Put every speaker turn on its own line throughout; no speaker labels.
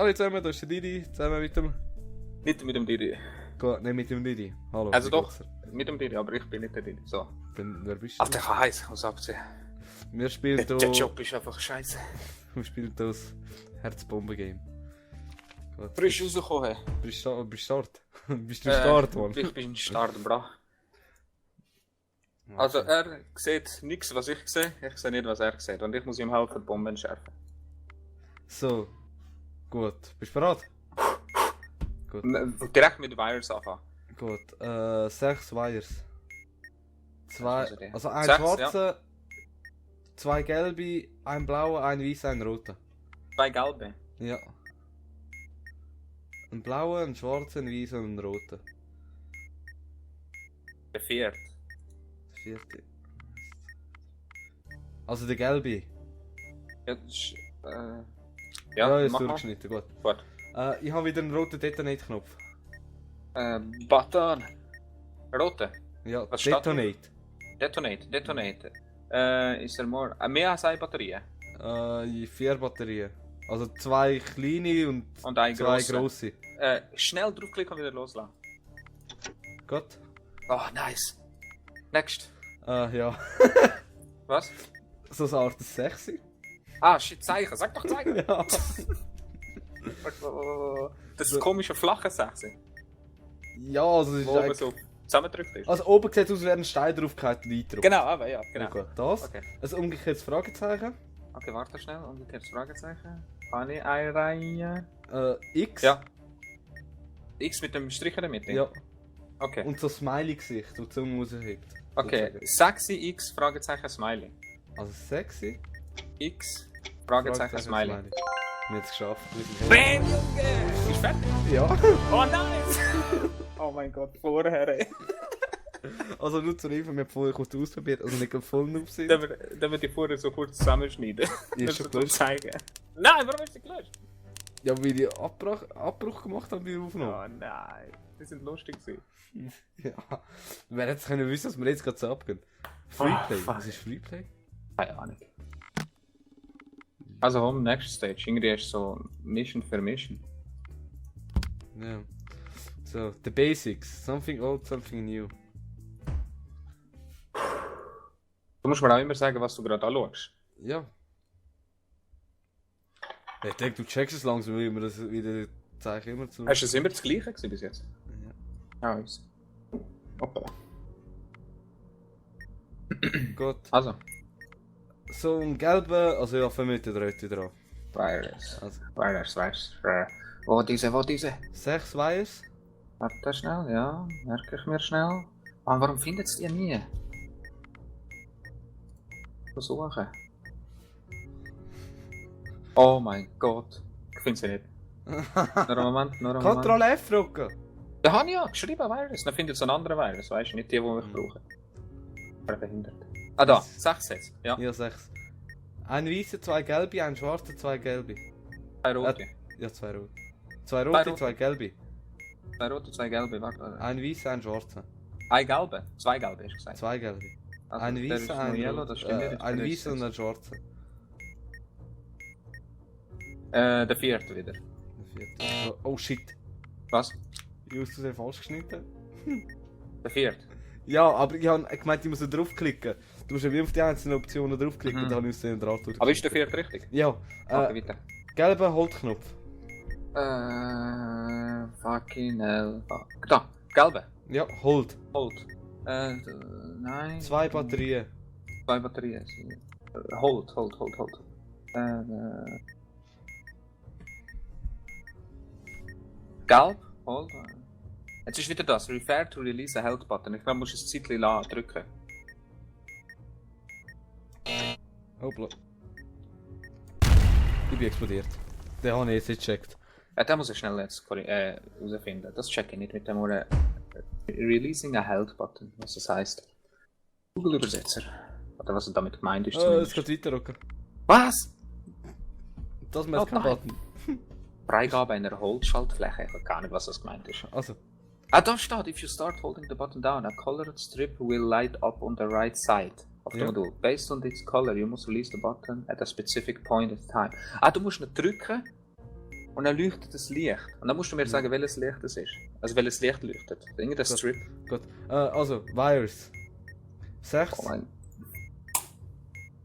Hallo zusammen, da ist der Didi, zusammen mit dem...
Nicht mit dem Didi.
Nein, mit dem Didi. Hallo.
Also doch, mit dem Didi, aber ich bin nicht der Didi. So.
Wer bist du?
Alter, ich kann heiß, muss abziehen.
Wir spielen
Der Job ist einfach scheiße.
Wir spielen das Herzbomben-Game.
Frisch rausgekommen.
Bist du Start? Bist du Start, Mann?
Ich bin Start, bra. Also er sieht nichts, was ich sehe. Ich sehe nicht, was er sieht. Und ich muss ihm helfen, die Bomben entschärfen.
So. Gut. Bist du bereit? Gut.
Direkt mit Wires anfangen.
Gut. 6 Wires. Also ein
6,
schwarzer, 2 gelbe, ein blauer, ein weißer, ein roter.
2 gelbe.
Ja. Ein blauer, ein schwarzer, ein weißer und ein roter.
Der vierte.
Der vierte. Also der gelbe.
Ja, das ist,
Ja, ist
mach mal.
durchgeschnitten, gut.
Gut.
Ich habe wieder einen roten Detonate-Knopf.
Button. Rote.
Ja,
Was steht
Detonate.
Detonate. Ist er more... mehr als eine Batterie.
4 Batterien. Also 2 kleine und
eine
2
grosse.
grosse.
Schnell draufklicken und wieder loslassen.
Gut.
Oh, nice. Next.
Ja.
Was?
So eine Art sexy.
Ah, shit, Zeichen. Sag doch Zeichen.
Ja.
Das ist komische flache Sechse.
Ja, also es ist
Wo oben
eigentlich...
so zusammengedrückt ist.
Also oben sieht es aus, als wäre ein Stein draufgehalten und eindruckt.
Genau, aber ja, genau.
Ja, gut. Das.
Okay.
Ein umgekehrtes Fragezeichen.
Okay, warte schnell. Umgekehrtes Fragezeichen. Kann ich einreihen?
X.
Ja. X mit dem Strich in der Mitte?
Ja.
Okay.
Und so Smiley-Gesicht, das die Zunge raushebt.
Okay. Sexy X, Fragezeichen, Smiley.
Also sexy.
X, Fragezeichen, Smiley.
Wir haben es geschafft. Wir sind
Bam, Junge! Bist du fertig?
Ja.
Oh, nice! Oh mein Gott, vorher, ey.
Also nur zur Info, wir haben vorher kurz ausprobiert, also nicht voll auf sind.
Dann wir die vorher so kurz zusammenschneiden.
Ist schon gelöscht?
Zeigen. Nein, warum ist die gelöscht?
Ja, weil die Abbruch gemacht haben bei der Aufnahme.
Oh nein, die sind lustig gewesen.
Ja. Wer hätte können wissen, dass wir jetzt gerade so abgehen? Freeplay.
fuck.
Was ist Freeplay?
Keine Ahnung. Also, home, next stage. Irgendwie ist so Mission für Mission.
Ja. So, the basics. Something old, something new.
Du musst mir auch immer sagen, was du gerade anschaust.
Ja. Ich denke, du checkst es langsam, wie wir das wieder zeigen immer zu.
Hast du es immer das gleiche gewesen bis jetzt?
Ja.
Ja, ist. Hoppala.
Gut.
Also,
So ein gelber, also ja, 5 Meter Röte dran.
Virus.
Also.
Virus. Wo diese?
6 Wires.
Warte schnell, ja. Merke ich mir schnell. Ah, warum findet es die nie? Versuchen. Oh mein Gott. Ich finde sie nicht. Nur einen Moment.
Ctrl F drücken.
Da habe ich ja geschrieben Virus. Dann findet es einen anderen Virus, weißt du? Nicht die, die ich brauche. Wer behindert. Ah, da. 6 jetzt. Ja.
Ja, 6. Ein weißer, 2 gelbe, ein schwarzer, 2 gelbe.
2 rote.
Ja, 2 rote. 2 rote,
rote.
2 gelbe.
2 rote, 2 gelbe. Warte.
Ein weißer, ein schwarzer.
Ein gelbe. 2 gelbe, hast du gesagt.
2 gelbe.
Also,
Ein
der ist
weißer,
noch
ein
yellow,
roter.
das stimmt nicht.
Ein
Der ist
weißer und ein schwarzer.
Der vierte wieder.
Der vierte. Oh shit.
Was?
Ich habe es falsch geschnitten.
Der vierte.
Ja, aber ich habe gemeint, ich muss da draufklicken. Du musst ja wie auf die einzelnen Optionen draufklicken,
Mhm.
und dann habe ich es den Draht durch.
Aber ist der vierte richtig?
Ja.
Okay, weiter.
Gelber Holtknopf.
Fucking hell. Da, gelbe.
Ja, Hold.
Hold. Nein.
2 Batterien.
2 Batterien. Hold. Gelb. Hold. Jetzt ist wieder das. Refer to release a health button. Ich glaube, du musst ein Zeitchen drücken.
Hoppla. Ich bin explodiert. Den habe ich jetzt nicht gecheckt.
Ja, den muss ich schnell jetzt herausfinden. Das checke ich nicht mit dem Releasing a health button, was das heisst. Google-Übersetzer. Oder was damit gemeint ist.
Es geht weiter, Rocker.
Was?
Das ist kein
nein.
Button.
Freigabe einer Hold-Schaltfläche. Ich habe keine Ahnung, was das gemeint ist.
Also.
Ah, da steht, if you start holding the button down, a colored strip will light up on the right side of the
Ja.
module. Based on its color, you must release the button at a specific point in time. Ah, du musst nicht drücken Und dann leuchtet das Licht. Und dann musst du mir sagen, welches Licht es ist. Also welches Licht leuchtet. Irgendein Strip.
Gut. Also, Virus. 6.
Oh mein.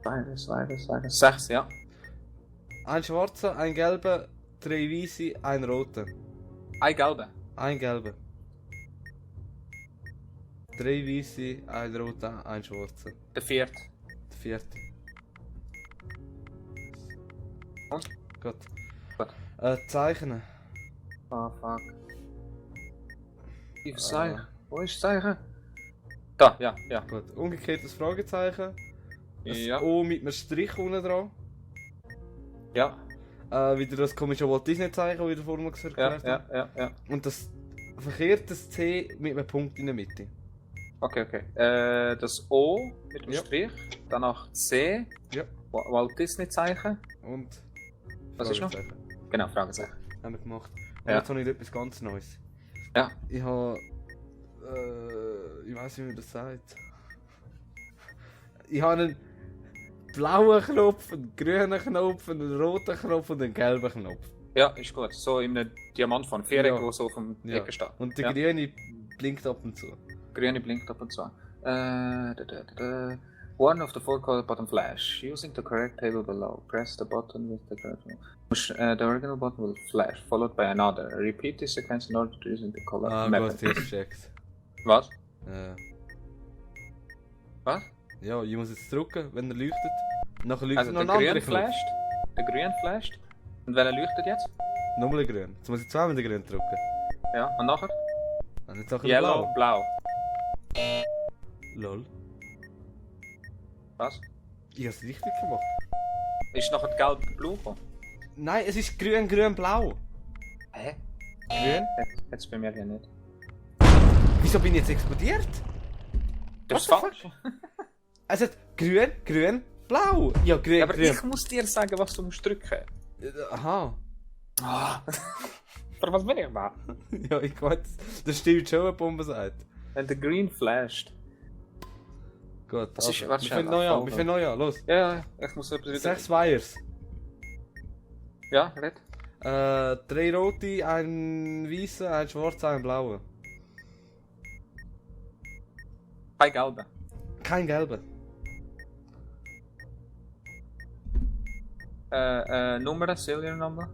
Virus. 6, ja.
Ein schwarzer, ein gelber, 3 weiße, ein roter.
Ein gelber.
Ein gelber. 3 weiße, ein roter, ein schwarzer.
Der vierte.
Der vierte.
Und?
Gut.
Gut.
Zeichnen.
Oh fuck. Wie viel Zeichen? Wo ist das Zeichen? Da, ja.
Gut. Umgekehrtes Fragezeichen. Ein
Ja.
O mit einem Strich unten dran.
Ja.
Wieder das komische Walt Disney Zeichen, das ich vorhin mal erklärt habe.
Ja.
Und das verkehrte C mit einem Punkt in der Mitte.
Okay. Das O mit dem
Ja.
Strich, danach C,
Ja.
Walt Disney Zeichen.
Und
Was ist noch?
Fragezeichen.
Genau, Fragezeichen.
Haben wir gemacht. Und
Ja.
jetzt habe ich etwas ganz Neues.
Ja.
Ich habe. Ich weiß nicht, wie man das sagt. Ich habe einen blauen Knopf, einen grünen Knopf, einen roten Knopf und einen gelben Knopf.
Ja, ist gut. So in einem Diamant von Viereck,
Ja.
wo so auf dem
Ja.
Ecke steht.
Und der
Ja.
grüne blinkt ab und zu.
Grüne blinkt ab und zu. One of the four colored button flash. Using the correct table below, press the button with the correct one. The original button will flash, followed by another. Repeat this sequence in order to use the color
Ah,
method.
gut, jetzt checkt.
Was? Was?
Ja, ich muss jetzt drücken, wenn er leuchtet. Nachher leuchtet
Also
noch
der
ein anderer
grün
Knopf.
flasht. Der grün flasht. Und welcher leuchtet jetzt?
Nochmal grün. Jetzt muss ich zweimal den grün drücken.
Ja, und nachher?
Und jetzt auch
Yellow, blau.
Lol.
Was?
Ich habe es richtig gemacht.
Ist nachher gelb, blau gekommen?
Nein, es ist grün, grün, blau.
Hä?
Grün?
Jetzt bei mir hier nicht.
Wieso bin ich jetzt explodiert?
Das ist
What the
falsch.
Es hat grün, grün, blau. Ja, grün,
Aber
grün.
ich muss dir sagen, was du musst drücken.
Aha.
Ah. Aber was will ich machen?
Ja, ich weiß. Das stimmt schon, eine Bombe sagt.
Wenn der green flasht.
Gut,
Das ist-
also,
warte
wir
schnell,
fangen neu an,
Folge.
wir fangen neu an, los.
Ja, ich muss etwas wieder...
6 Wires.
Ja, red.
3 rote, ein weißer, ein schwarzer, ein blauer.
Kein gelber.
Kein gelber.
Nummer, Serial Nummer.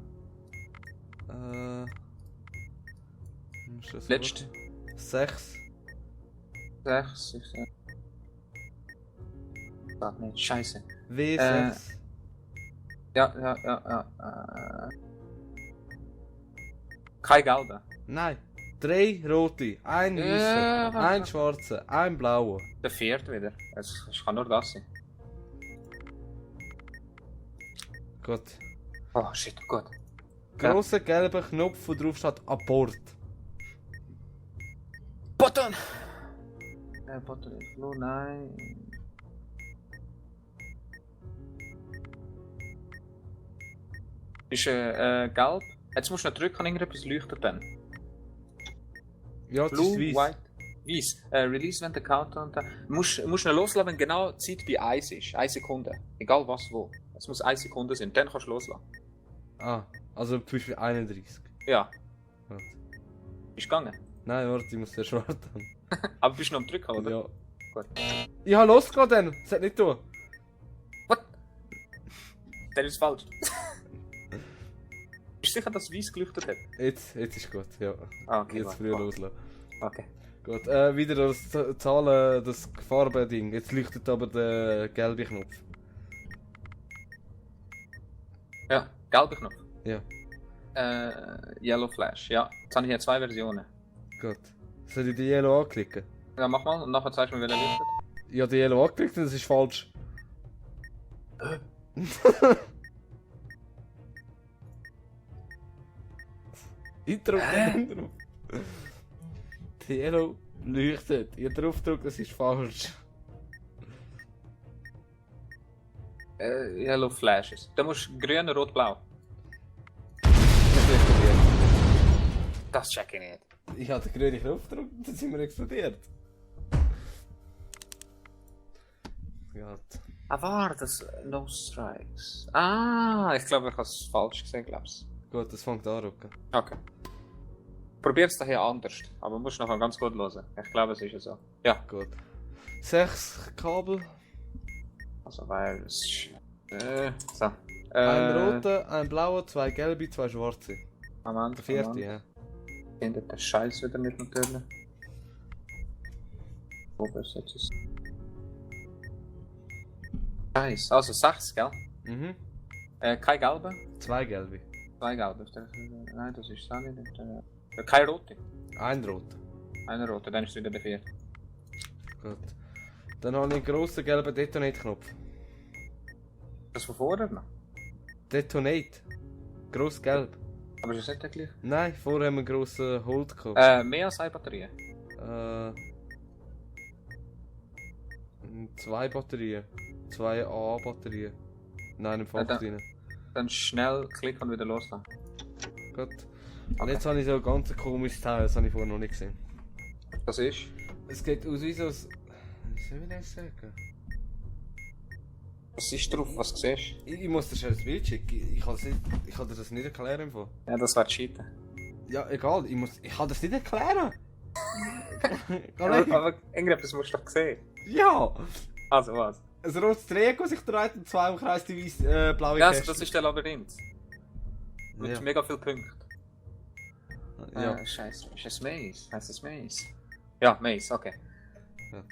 Letzte.
6.
6. Geht nicht, scheiße.
W6.
Ja. Kein gelber.
Nein. 3 rote, ein
Ja,
weißer,
warte.
ein schwarzer, ein blauer.
Der vierte wieder. Es kann nur das sein.
Gut.
Oh shit, gut.
Grosser gelber Knopf, wo drauf steht Abort.
Button! Button is blue, nein. Ist gelb. Jetzt musst du noch drücken, irgendetwas leuchtet dann.
Ja, das
Blue,
ist weiß.
white, weiß. Release when the countdown. Musst noch loslassen, wenn genau die Zeit bei 1 ist. 1 Sekunde. Egal was, wo. Es muss 1 Sekunde sein. Dann kannst du loslassen.
Ah, also zum Beispiel 31.
Ja.
Warte.
Bist du gegangen?
Nein, warte, ich muss den warten.
Aber bist du noch am Drücken, oder?
Ja.
Gut.
Ich habe losgelassen dann, das hat nicht tun.
What? Dann ist es falsch. Bist du sicher, dass es weiß geleuchtet hat?
Jetzt ist gut, ja.
Ah, okay.
Jetzt
warte,
früher
warte.
loslassen.
Okay.
Gut, wieder das Zahlen, das Farbending. Jetzt leuchtet aber der gelbe Knopf.
Ja, gelber Knopf.
Ja,
Yellow Flash. Ja, jetzt habe ich hier 2 Versionen.
gut. Soll ich die Yellow anklicken?
Ja, mach mal und nachher zeigst du mir, wer leuchtet.
Ich habe die Yellow angeklickt und das ist falsch. Ich drücke drauf. Die Yellow leuchtet. Ich drauf drücke, das ist falsch.
Yellow Flashes. Da musst du grün, rot, blau. Das check ich nicht.
Ich habe den grünen Knopf gedrückt und dann sind wir explodiert. Gott.
Ah, war das No Strikes? Ah, ich glaube, ich habe es falsch gesehen, glaub's.
Gut, das fängt an rücken.
Okay. Probier's daher anders, aber musst noch ganz gut hören. Ich glaube, es ist ja so. Ja.
Gut. 6 Kabel.
Also, weil es. So.
Ein roter, ein blauer, 2 gelbe, 2 schwarze.
Moment,
Der vierte, ja.
Findet der Scheiß wieder nicht natürlich. Wo ist jetzt? Scheiß, also 6, gell?
Mhm.
Kein gelbe?
2 gelbe.
2 gelbe. Nein, das ist auch nicht. Kein rote.
Ein roter.
Einer rote, dann ist wieder der vierte.
Gut. Dann habe ich einen grossen gelben Detonate-Knopf.
Das von vorher noch?
Detonate. Gross gelb.
Aber ist das nicht der gleiche?
Nein, vorher haben wir einen grossen Hold gehabt.
Mehr als eine Batterie.
2 Batterien. 2 A-Batterien. Nein, im Fach drin.
Dann schnell klicken und wieder loslassen.
Gut. Und jetzt habe ich so ein ganz komisches Teil, das habe ich vorher noch nicht gesehen.
Das ist?
Es geht aus wie so ein... Wie soll ich das sagen?
Was ist drauf? Was siehst du?
Ich muss dir schon ein Bild schicken. Ich kann dir das nicht erklären. Im Fall.
Ja, das wäre cheaten.
Ja, egal. Ich kann das nicht erklären.
Aber irgendetwas musst du doch sehen.
Ja!
Also was?
Ein rotes Dreieck, das sich dreht und 2 im Kreis die blaue
Ja,
Käste.
das ist der Labyrinth. Mit
Ja.
mega viel Punkten.
Ja.
Scheiße. Ist es Maze? Heißt es Maze? Ja, Maze, okay.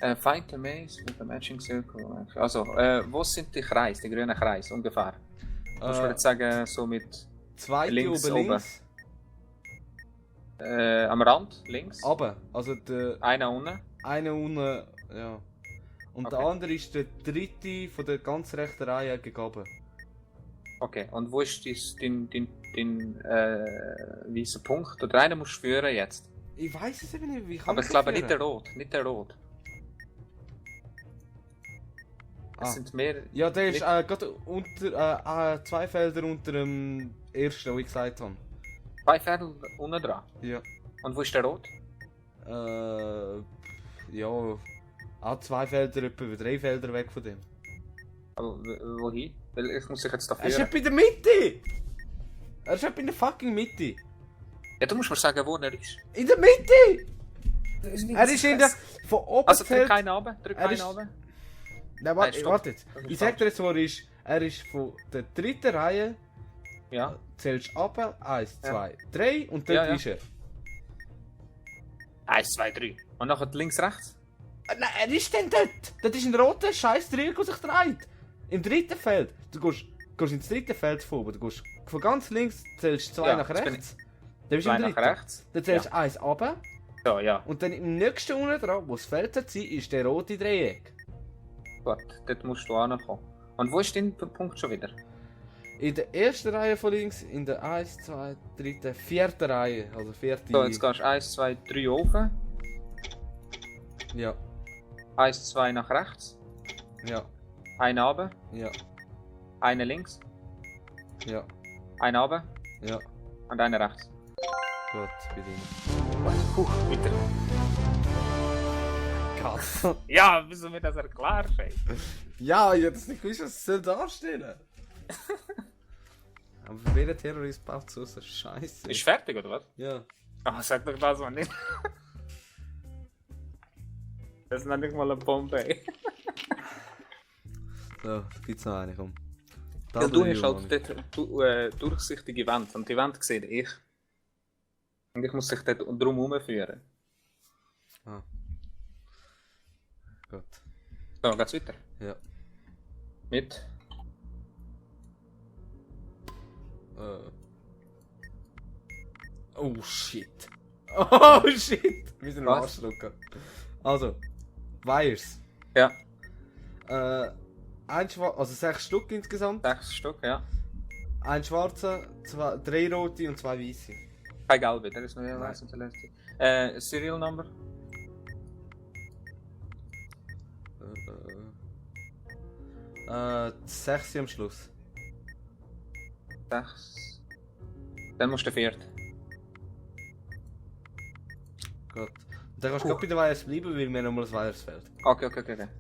Ja.
Find the Maze with the matching circle. Also, wo sind die Kreise, die grünen Kreise ungefähr? Muss man jetzt sagen, so mit
2
links
oben links.
am Rand, links.
Aber, also der
Einer unten.
eine unten, ja. Und der
Okay.
andere ist der dritte von der ganz rechten Reihe gegeben.
Okay, und wo ist dein weißer Punkt? Oder einer musst du führen jetzt.
Ich weiß es eben nicht, wie kann
Aber
ich
ich glaube
das
nicht der
führen?
Rot, nicht der Rot. Es
Ah.
sind mehr.
Ja, der ist
nicht-
gerade unter 2 Felder unter dem ersten, wo ich gesagt habe.
2 Felder unten dran.
Ja.
Und wo ist der Rot?
Ja. Auch 2 Felder, etwa 3 Felder weg von dem.
Aber wohin? Weil ich muss dich jetzt da
Er ist
führen.
etwa in der Mitte! Er ist etwa in der fucking Mitte!
Ja, du musst mir sagen, wo er ist.
In der Mitte! Er ist in der. Von oben
Also drück
zählt-
einen runter, drück
Er
einen
ist-
runter.
Nein,
Nein,
warte,
stopp.
warte jetzt.
Das ist
Ich sag dir
falsch.
jetzt, wo er ist. Er ist von der dritten Reihe,
Ja.
zählst ab, 1,
Ja.
2, 3 und dort
Ja, ja.
ist er.
1, 2, 3. Und nachher links, rechts.
Nein, er ist denn dort! Das ist ein roter scheiß Dreieck, der sich dreht. Im dritten Feld. Du gehst ins dritte Feld von oben. Du gehst von ganz links, zählst 2
Ja,
nach
jetzt bin
rechts. Dann bist du
2
im
nach
dritten.
rechts.
Dann zählst 1 runter.
So, ja.
Und dann im nächsten unten dran, wo das Feld hat, ist der rote Dreieck.
Gut, dort musst du ankommen. Und wo ist dein Punkt schon wieder?
In der ersten Reihe von links, in der 1, 2, 3, 4. Reihe. Also 4.
So, jetzt gehst du 1, 2, 3 oben.
Ja,
1, 2 nach rechts.
ja,
Einen runter.
ja,
Einen links.
ja,
Einen runter.
ja.
Und einen rechts.
Gut, bedienen.
Puh, bitte.
Gott.
Ja, wieso mir das erklärst, ey?
Ja, ich hätte es nicht gewusst, was es soll darstellen. Aber für jeden Terrorist baut so eine Scheiße.
Ist fertig, oder was?
Ja.
Ah, sag doch das mal nicht. Das ist noch nicht mal eine Bombe, ey.
So, gibt's noch eine, komm.
Weil du hast halt dort durchsichtige Wände und die Wände sehe ich. Und ich muss dich dort drum herumführen.
Ah. Gut.
So, geht's weiter?
Ja.
Mit?
Oh shit. Oh shit. Wir sind am
Was?
Arschlucken. Also, Wires.
Ja,
Also 6 Stück insgesamt.
6 Stück, ja.
Ein schwarzer, 3 rote und 2 weiße.
Kein gelbe, der ist noch
Nein.
weiß und der letzte. Serial Number?
6 am Schluss.
6. Dann musst du den vierten.
Gut. Und dann kannst du gerade bei den Wires bleiben, weil mir nochmal ein Wires fehlt.
Okay.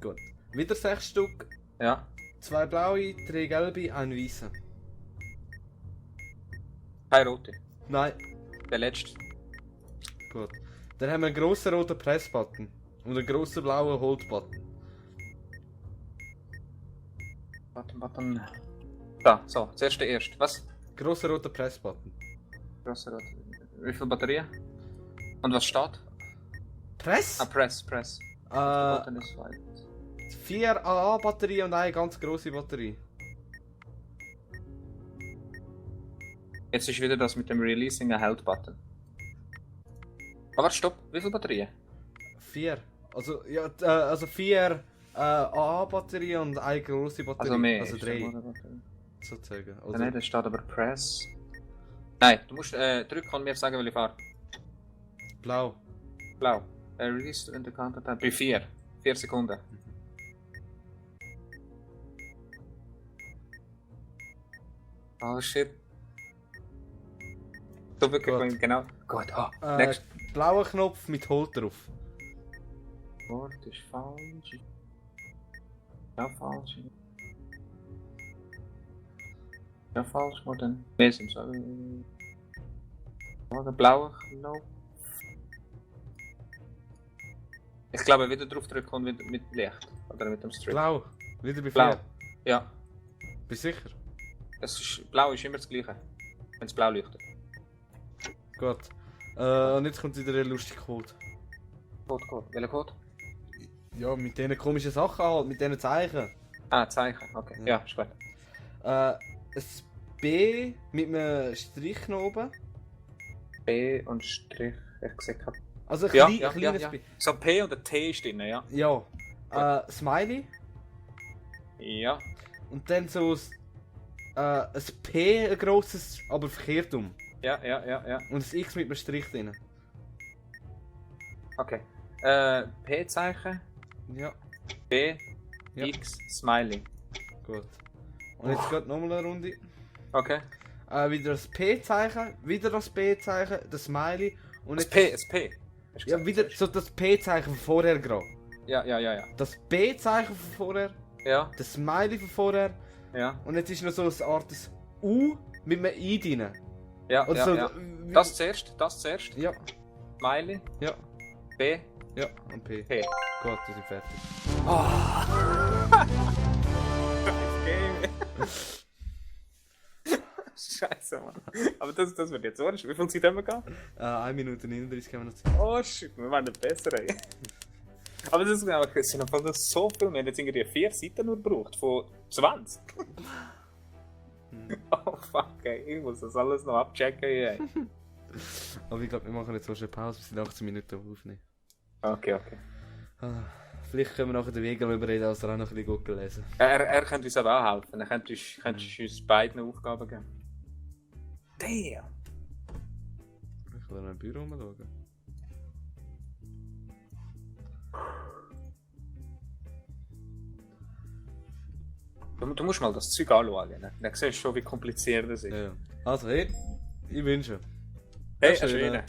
Gut. Wieder 6 Stück.
Ja.
2 blaue, 3 gelbe, ein weißer.
Keine rote.
Nein.
Der letzte.
Gut. Dann haben wir einen grossen roten Press-Button. Und einen grossen blauen Hold-Button.
Button. Da, so, zuerst der erste. Was?
Grosser roter Press-Button.
Grosser Rot. Wie viel Batterien? Und was steht?
Press?
Ah, Press. Der Button ist weit.
4 AA-Batterien und eine ganz grosse Batterie.
Jetzt ist wieder das mit dem Releasing a Held Button. Aber stopp, wie viele Batterien?
4. Also, ja, also 4 AA-Batterien und eine grosse Batterie.
Also mehr.
Also
ist
3,
der Batterie.
sozusagen.
Ah,
Also,
nein, da steht aber Press. Nein, du musst drücken und mir sagen, welche Farbe.
blau.
Blau. Release in the Countdown. Bei 4. 4 Sekunden. Oh shit. So wirklich
Gut.
genau. Gut, next.
Blauer Knopf mit Hold drauf.
Wort ist falsch. Ja, falsch. Ja, falsch, maar dann. Mehr sind so. Der blaue Knopf. Ich glaube, wieder drauf drücken und wieder mit Licht. Oder mit dem Strip.
Blau. Wieder bei 4.
Blau. Ja.
Bist du sicher?
Blau ist immer das gleiche. Wenn es blau leuchtet.
Gut. Und jetzt kommt wieder ein lustiger Code.
Code. Welcher Code?
Ja, mit diesen komischen Sachen halt, mit diesen Zeichen.
Ah, Zeichen. Okay. Ja, ist gut.
Ein B mit einem Strich noch oben.
B und Strich. Ich sehe kein.
Also ein
Ja,
kleines
ja.
B.
So ein P und ein T ist drin, ja.
Ja. Smiley.
Ja.
Und dann so ein P, ein grosses, aber verkehrt um.
Ja.
Und ein X mit einem Strich drin.
Okay. P-Zeichen,
Ja,
B,
Ja.
X, Smiley.
gut. Und jetzt geht nochmal eine Runde.
Okay.
Wieder das P-Zeichen, wieder das B-Zeichen, das Smiley. Und
Das
jetzt
P. Hast du
Ja,
gesagt?
wieder so das P-Zeichen von vorher gerade.
Ja.
Das B-Zeichen von vorher,
Ja.
das Smiley von vorher.
Ja.
Und jetzt ist noch so eine Art U mit einem I drin.
Ja.
Oder
ja,
so,
ja.
wie-
Das zuerst.
Ja,
Smiley,
ja,
B,
ja, und P.
P.
Gut, wir sind fertig.
Scheiße, Mann. Aber das wird jetzt so. Wie viel Zeit haben wir gehabt?
1 Minute 39 haben wir noch Zeit.
Oh shit, wir waren besser, ey. Aber das ist genau, es sind einfach nur so viel. Wir haben jetzt irgendwie 4 Seiten nur gebraucht, von 20. Oh fuck, ey. Ich muss das alles noch abchecken, ey.
Aber ich glaube, wir machen jetzt so schnell Pause, wir sind 18 Minuten aufnehmen.
Okay.
Ah, vielleicht können wir nachher den Weg überreden, als er auch noch ein bisschen gut gelesen.
Er könnte uns aber auch helfen. Er könnte uns beiden Aufgaben geben. Damn!
Ich will noch im Büro rumschauen.
Du musst mal das Zeug anschauen. Dann siehst du schon, wie kompliziert das ist.
Ja. Also, hey, ich wünsche.
Hey,
Schön,
schön.
ja.